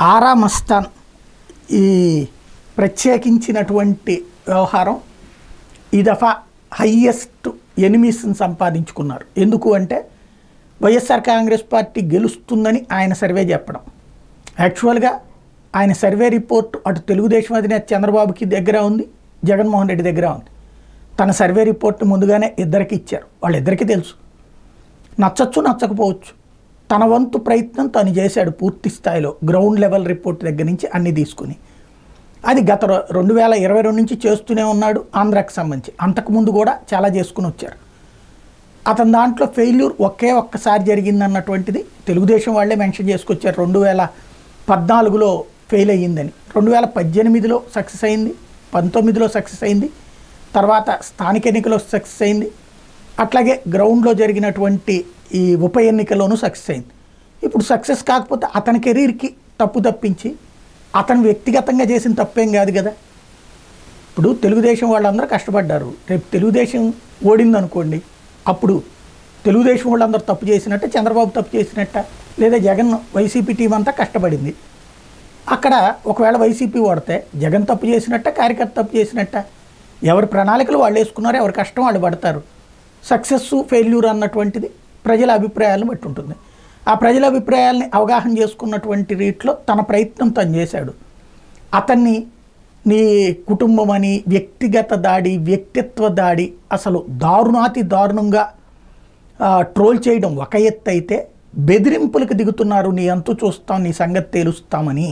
ఆరా మస్తాన్ ఈ ప్రత్యేకించినటువంటి వ్యవహారం ఈ దఫా హయ్యెస్ట్ ఎనిమీస్ని సంపాదించుకున్నారు. ఎందుకు అంటే వైఎస్ఆర్ కాంగ్రెస్ పార్టీ గెలుస్తుందని ఆయన సర్వే చెప్పడం. యాక్చువల్గా ఆయన సర్వే రిపోర్ట్ అటు తెలుగుదేశం అధినేత చంద్రబాబుకి దగ్గర ఉంది, జగన్మోహన్ రెడ్డి దగ్గర ఉంది. తన సర్వే రిపోర్ట్ ముందుగానే ఇద్దరికి ఇచ్చారు. వాళ్ళిద్దరికీ తెలుసు, నచ్చచ్చు నచ్చకపోవచ్చు. తన వంతు ప్రయత్నం తను చేశాడు పూర్తి స్థాయిలో, గ్రౌండ్ లెవెల్ రిపోర్ట్ దగ్గర నుంచి అన్నీ తీసుకుని. అది గత 2022 నుంచి చేస్తూనే ఉన్నాడు ఆంధ్రాకి సంబంధించి. అంతకుముందు కూడా చాలా చేసుకుని వచ్చారు. అతని దాంట్లో ఫెయిల్యూర్ ఒక్కసారి జరిగిందన్నటువంటిది తెలుగుదేశం వాళ్ళే మెన్షన్ చేసుకొచ్చారు. 2014లో ఫెయిల్ అయ్యిందని, 2018లో సక్సెస్ అయింది, 19లో సక్సెస్ అయింది, తర్వాత స్థానిక ఎన్నికలో సక్సెస్ అయింది, అట్లాగే గ్రౌండ్లో జరిగినటువంటి ఈ ఉప ఎన్నికలోనూ సక్సెస్ అయింది. ఇప్పుడు సక్సెస్ కాకపోతే అతని కెరీర్కి తప్పు తప్పించి అతను వ్యక్తిగతంగా చేసిన తప్పేం కాదు కదా. ఇప్పుడు తెలుగుదేశం వాళ్ళందరూ కష్టపడ్డారు. రేపు తెలుగుదేశం ఓడిందనుకోండి, అప్పుడు తెలుగుదేశం వాళ్ళందరూ తప్పు చేసినట్ట, చంద్రబాబు తప్పు చేసినట్ట, లేదా జగన్ వైసీపీ టీం అంతా కష్టపడింది. అక్కడ ఒకవేళ వైసీపీ ఓడితే జగన్ తప్పు చేసినట్ట, కార్యకర్త తప్పు చేసినట్ట. ఎవరి ప్రణాళికలు వాళ్ళు వేసుకున్నారు, ఎవరి కష్టం వాళ్ళు పడతారు. సక్సెస్ ఫెయిల్యూర్ అన్నటువంటిది ప్రజల అభిప్రాయాలను బట్టి ఉంటుంది. ఆ ప్రజల అభిప్రాయాల్ని అవగాహన చేసుకున్నటువంటి రీతిలో తన ప్రయత్నం తను చేశాడు. అతన్ని నీ కుటుంబం అని వ్యక్తిగత దాడి, వ్యక్తిత్వ దాడి, అసలు దారుణాతి దారుణంగా ట్రోల్ చేయడం ఒక ఎత్తు అయితే, బెదిరింపులకు దిగుతున్నారు, నీ అంతు చూస్తాం, నీ సంగతి తేలుస్తామని.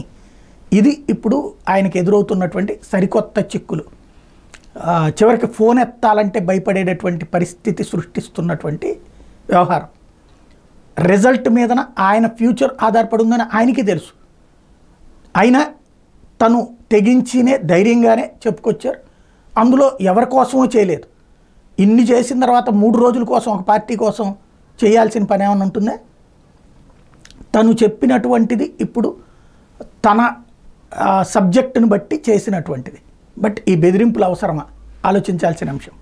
ఇది ఇప్పుడు ఆయనకు ఎదురవుతున్నటువంటి సరికొత్త చిక్కులు. చివరికి ఫోన్ ఎత్తాలంటే భయపడేటటువంటి పరిస్థితి సృష్టిస్తున్నటువంటి వ్యవహారం. రిజల్ట్ మీదన ఆయన ఫ్యూచర్ ఆధారపడి ఉందని ఆయనకి తెలుసు. అయినా తను తెగించినే ధైర్యంగానే చెప్పుకొచ్చారు. అందులో ఎవరి కోసమో చేయలేదు. ఇన్ని చేసిన తర్వాత 3 రోజుల కోసం ఒక పార్టీ కోసం చేయాల్సిన పని ఏమైనా ఉంటుందా? తను చెప్పినటువంటిది ఇప్పుడు తన సబ్జెక్టును బట్టి చేసినటువంటిది. బట్ ఈ బెదిరింపులు అవసరమా? ఆలోచించాల్సిన అంశం.